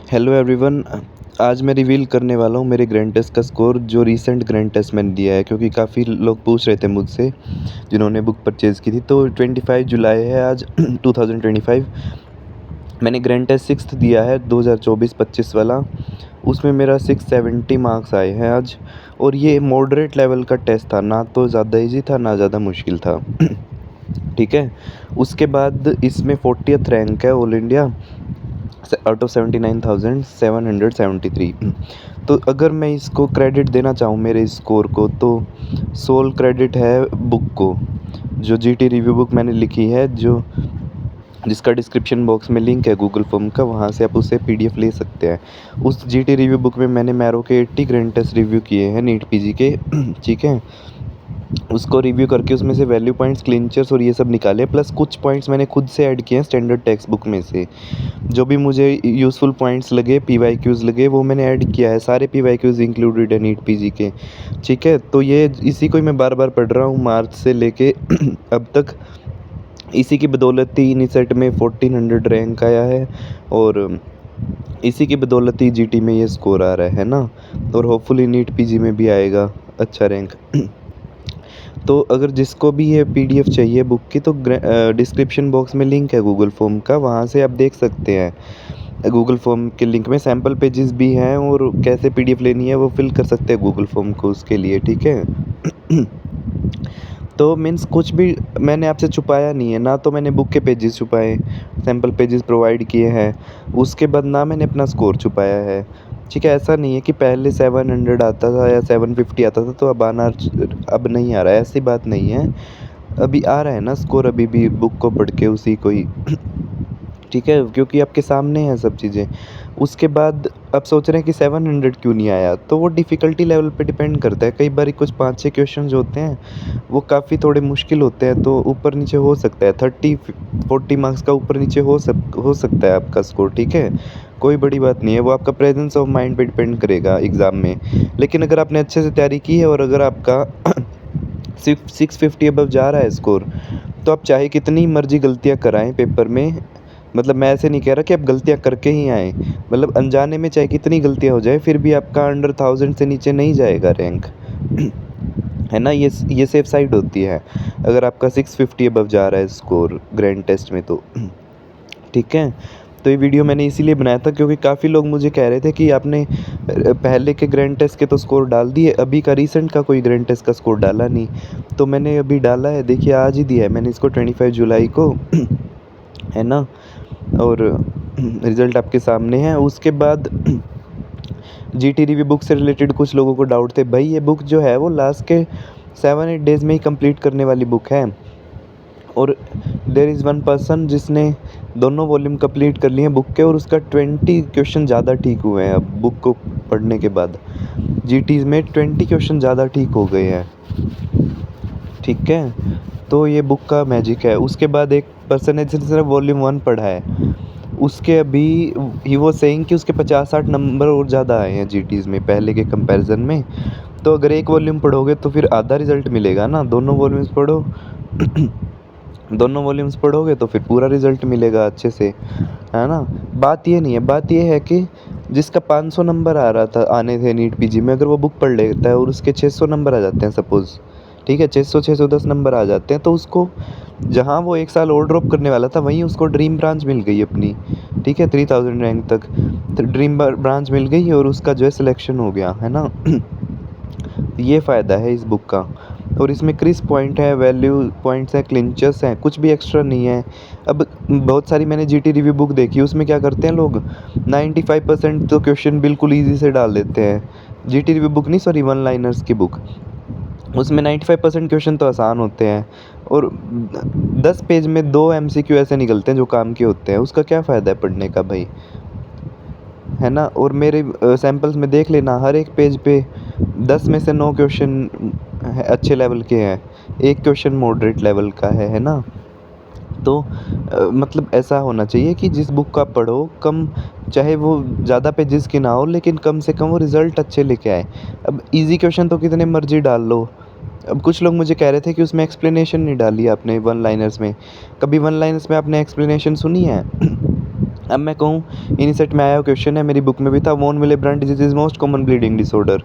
Hello everyone. आज मैं reveal करने वाला हूँ मेरे ग्रैंड टेस्ट का स्कोर जो रीसेंट ग्रैंड टेस्ट मैंने दिया है, क्योंकि काफ़ी लोग पूछ रहे थे मुझसे जिन्होंने बुक परचेज़ की थी। तो 25 जुलाई है आज 2025। मैंने ग्रैंड टेस्ट सिक्स्थ दिया है 2024-25 वाला। उसमें मेरा 670 मार्क्स आए हैं आज। और ये मॉडरेट लेवल का टेस्ट था, ना तो ज़्यादा इजी था ना ज़्यादा मुश्किल था। ठीक है। उसके बाद इसमें 40th रैंक है ऑल इंडिया आउट ऑफ 79,773। तो अगर मैं इसको क्रेडिट देना चाहूँ मेरे स्कोर को, तो सोल क्रेडिट है बुक को, जो जीटी रिव्यू बुक मैंने लिखी है, जो जिसका डिस्क्रिप्शन बॉक्स में लिंक है गूगल फॉर्म का, वहाँ से आप उससे पीडीएफ ले सकते हैं। उस जीटी रिव्यू बुक में मैंने मैरो के 80 ग्रैंड टेस्ट रिव्यू किए हैं नीट पीजी के। ठीक है। उसको रिव्यू करके उसमें से वैल्यू पॉइंट्स, क्लिंचर्स और ये सब निकाले, प्लस कुछ पॉइंट्स मैंने खुद से ऐड किए हैं स्टैंडर्ड टेक्स्ट बुक में से। जो भी मुझे यूज़फुल पॉइंट्स लगे, पीवाईक्यूज़ लगे, वो मैंने ऐड किया है। सारे पीवाईक्यूज़ इंक्लूडेड है नीट पीजी के। ठीक है। तो ये इसी को ही मैं बार बार पढ़ रहा हूँ मार्च से लेके अब तक। इसी की बदौलत ही निसेट में 1400 रैंक आया है, और इसी की बदौलत ही जीटी में ये स्कोर आ रहा है ना। और होपफुली नीट पीजी में भी आएगा अच्छा रैंक। तो अगर जिसको भी ये पीडीएफ चाहिए बुक की, तो डिस्क्रिप्शन बॉक्स में लिंक है गूगल फॉर्म का, वहाँ से आप देख सकते हैं। गूगल फॉर्म के लिंक में सैम्पल पेजेस भी हैं, और कैसे पीडीएफ लेनी है वो फिल कर सकते हैं गूगल फॉर्म को उसके लिए। ठीक है। तो मीन्स कुछ भी मैंने आपसे छुपाया नहीं है ना, तो मैंने बुक के पेजेस छुपाए, सैम्पल पेजेस प्रोवाइड किए हैं। उसके बाद ना मैंने अपना स्कोर छुपाया है। ठीक है। ऐसा नहीं है कि पहले 700 आता था या 750 आता था तो अब नहीं आ रहा है, ऐसी बात नहीं है। अभी आ रहा है ना स्कोर, अभी भी बुक को पढ़ के उसी को ही। ठीक है, क्योंकि आपके सामने हैं सब चीज़ें। उसके बाद आप सोच रहे हैं कि 700 क्यों नहीं आया, तो वो डिफ़िकल्टी लेवल पे डिपेंड करता है। कई बारी कुछ 5-6 क्वेश्चन जो होते हैं वो काफ़ी थोड़े मुश्किल होते हैं, तो ऊपर नीचे हो सकता है। 30-40 मार्क्स का ऊपर नीचे हो सकता है आपका स्कोर। ठीक है। कोई बड़ी बात नहीं है, वो आपका प्रेजेंस ऑफ माइंड पे डिपेंड करेगा एग्ज़ाम में। लेकिन अगर आपने अच्छे से तैयारी की है, और अगर आपका सिर्फ 650 अबव जा रहा है स्कोर, तो आप चाहे कितनी मर्जी गलतियाँ कराएं पेपर में। मतलब मैं ऐसे नहीं कह रहा कि आप गलतियाँ करके ही आएँ, मतलब अनजाने में चाहे कितनी गलतियाँ हो जाए, फिर भी आपका अंडर 1000 से नीचे नहीं जाएगा रैंक। है ना, ये सेफ साइड होती है अगर आपका 650 अबव जा रहा है स्कोर ग्रैंड टेस्ट में तो। ठीक है। तो ये वीडियो मैंने इसीलिए बनाया था क्योंकि काफ़ी लोग मुझे कह रहे थे कि आपने पहले के ग्रैंड टेस्ट के तो स्कोर डाल दिए, अभी का रीसेंट का कोई ग्रैंड टेस्ट का स्कोर डाला नहीं। तो मैंने अभी डाला है, देखिए आज ही दिया है मैंने इसको 25 जुलाई को। है ना। और रिज़ल्ट आपके सामने है। उसके बाद जीटी रिव्यू बुक से रिलेटेड कुछ लोगों को डाउट थे, भाई ये बुक जो है वो लास्ट के 7-8 डेज़ में ही कंप्लीट करने वाली बुक है। और देयर इज़ वन पर्सन जिसने दोनों वॉल्यूम कंप्लीट कर लिए हैं बुक के, और उसका 20 क्वेश्चन ज़्यादा ठीक हुए हैं अब बुक को पढ़ने के बाद। जीटीज़ में 20 क्वेश्चन ज़्यादा ठीक हो गए हैं। ठीक है। तो ये बुक का मैजिक है। उसके बाद एक पर्सन है जिसने सिर्फ वॉल्यूम 1 पढ़ा है, उसके अभी ही वो सेइंग कि उसके 50-60 नंबर और ज़्यादा आए हैं जीटीज़ में पहले के कंपैरिजन में। तो अगर एक वॉल्यूम पढ़ोगे तो फिर आधा रिज़ल्ट मिलेगा ना, दोनों वॉल्यूम्स पढ़ो। दोनों वॉल्यूम्स पढ़ोगे तो फिर पूरा रिज़ल्ट मिलेगा अच्छे से। है ना। बात ये नहीं है, बात ये है कि जिसका 500 नंबर आ रहा था, आने थे नीट पीजी में, अगर वो बुक पढ़ लेता है और उसके 600 नंबर आ जाते हैं सपोज़, ठीक है, 600-610 नंबर आ जाते हैं, तो उसको जहाँ वो 1 साल और ड्रॉप करने वाला था वहीं उसको ड्रीम ब्रांच मिल गई अपनी। ठीक है, 3000 रैंक तक तो ड्रीम ब्रांच मिल गई, और उसका जो है सिलेक्शन हो गया। है ना। ये फ़ायदा है इस बुक का। और इसमें क्रिस्प पॉइंट है, वैल्यू पॉइंट्स हैं, क्लिंचर्स हैं, कुछ भी एक्स्ट्रा नहीं है। अब बहुत सारी मैंने जीटी रिव्यू बुक देखी, उसमें क्या करते हैं लोग, 95% तो क्वेश्चन बिल्कुल ईज़ी से डाल देते हैं। जीटी रिव्यू बुक नहीं, सॉरी, वन लाइनर्स की बुक, उसमें 95% क्वेश्चन तो आसान होते हैं, और 10 पेज में 2 एमसीक्यू ऐसे निकलते हैं जो काम के होते हैं। उसका क्या फ़ायदा है पढ़ने का भाई। है ना। और मेरे सैंपल्स में देख लेना, हर एक पेज पे 10 में से 9 क्वेश्चन अच्छे लेवल के हैं, एक क्वेश्चन मॉडरेट लेवल का है ना। तो मतलब ऐसा होना चाहिए कि जिस बुक को आप पढ़ो, कम चाहे वो ज़्यादा पेजेस की ना हो, लेकिन कम से कम वो रिज़ल्ट अच्छे लेके आए। अब इजी क्वेश्चन तो कितने मर्जी डाल लो। अब कुछ लोग मुझे कह रहे थे कि उसमें एक्सप्लेनेशन नहीं डाली आपने वन लाइनर्स में। कभी वन लाइनर्स में आपने एक्सप्लेनेशन सुनी है? अब मैं कहूँ इनसेट में आया हुआ क्वेश्चन है, मेरी बुक में भी था, von Willebrand disease is most common bleeding disorder.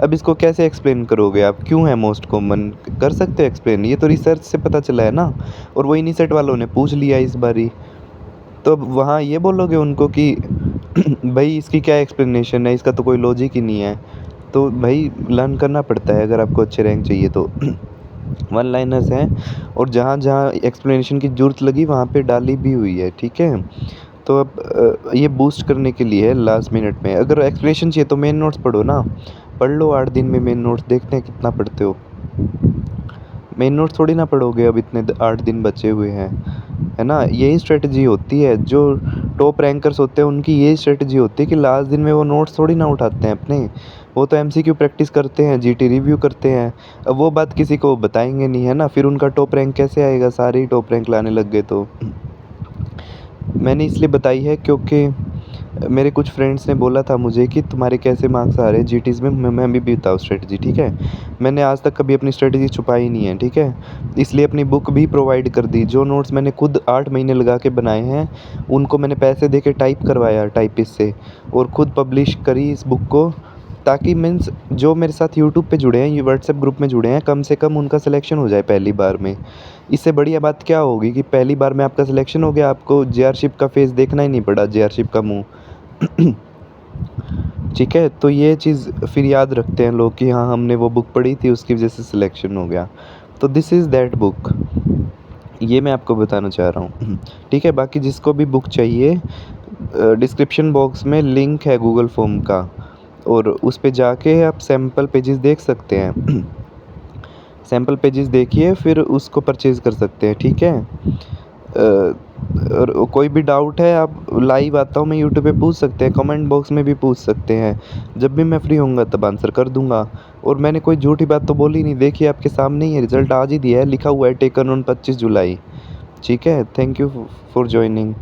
अब इसको कैसे एक्सप्लेन करोगे आप, क्यों है मोस्ट कॉमन? कर सकते हो एक्सप्लेन? ये तो रिसर्च से पता चला है ना, और वो इनसेट वालों ने पूछ लिया इस बारी। तो अब वहाँ ये बोलोगे उनको कि भाई इसकी क्या एक्सप्लेनेशन है, इसका तो कोई लॉजिक ही नहीं है। तो भाई लर्न करना पड़ता है अगर आपको अच्छे रैंक चाहिए तो। वन लाइनर्स हैं और जहाँ-जहाँ एक्सप्लेनेशन की ज़रूरत लगी वहाँ पे डाली भी हुई है, ठीक है? तो अब ये बूस्ट करने के लिए है लास्ट मिनट में। अगर एक्सप्लेनेशन चाहिए तो मेन नोट्स पढ़ो ना, पढ़ लो 8 दिन में मेन नोट्स, देखते हैं कितना पढ़ते हो। मेन नोट्स थोड़ी ना पढ़ोगे, अब इतने 8 दिन बचे हुए हैं, है ना? यही स्ट्रेटजी होती है, जो टॉप रैंकर्स होते हैं उनकी यही स्ट्रेटजी होती है कि लास्ट दिन में वो नोट्स थोड़ी ना उठाते हैं अपने, वो तो एमसीक्यू प्रैक्टिस करते हैं, जीटी रिव्यू करते हैं। अब वो बात किसी को बताएँगे नहीं, है ना? फिर उनका टॉप रैंक कैसे आएगा, सारे ही टॉप रैंक लाने लग गए तो। मैंने इसलिए बताई है क्योंकि मेरे कुछ फ्रेंड्स ने बोला था मुझे कि तुम्हारे कैसे मार्क्स आ रहे हैं जीटीज़ में, मैं भी बताऊँ स्ट्रेटजी, ठीक है? मैंने आज तक कभी अपनी स्ट्रेटजी छुपाई नहीं है, ठीक है? इसलिए अपनी बुक भी प्रोवाइड कर दी, जो नोट्स मैंने खुद 8 महीने लगा के बनाए हैं, उनको मैंने पैसे दे के टाइप करवाया टाइपिस्ट से और खुद पब्लिश करी इस बुक को, ताकि मीन्स जो मेरे साथ यूट्यूब पे जुड़े हैं, ये व्हाट्सएप ग्रुप में जुड़े हैं, कम से कम उनका सिलेक्शन हो जाए पहली बार में। इससे बढ़िया बात क्या होगी कि पहली बार में आपका सिलेक्शन हो गया, आपको जेआरशिप का फेस देखना ही नहीं पड़ा, जेआरशिप का मुँह। ठीक है? तो ये चीज़ फिर याद रखते हैं लोग कि हाँ, हमने वो बुक पढ़ी थी, उसकी वज़ह से सिलेक्शन हो गया। तो दिस इज़ दैट बुक, ये मैं आपको बताना चाह रहा हूँ। ठीक है? बाकी जिसको भी बुक चाहिए डिस्क्रिप्शन बॉक्स में लिंक है गूगल फॉर्म का, और उस पे जाके आप सैंपल पेजेस देख सकते हैं। सैंपल पेजेस देखिए फिर उसको परचेज़ कर सकते हैं, ठीक है? और कोई भी डाउट है आप लाइव आता हूँ मैं यूट्यूब पे पूछ सकते हैं, कमेंट बॉक्स में भी पूछ सकते हैं। जब भी मैं फ्री होऊँगा तब आंसर कर दूँगा, और मैंने कोई झूठी बात तो बोली नहीं, देखिए आपके सामने ही है, रिज़ल्ट आज ही दिया है, लिखा हुआ है टेकन ऑन 25 जुलाई। ठीक है? Thank you for joining.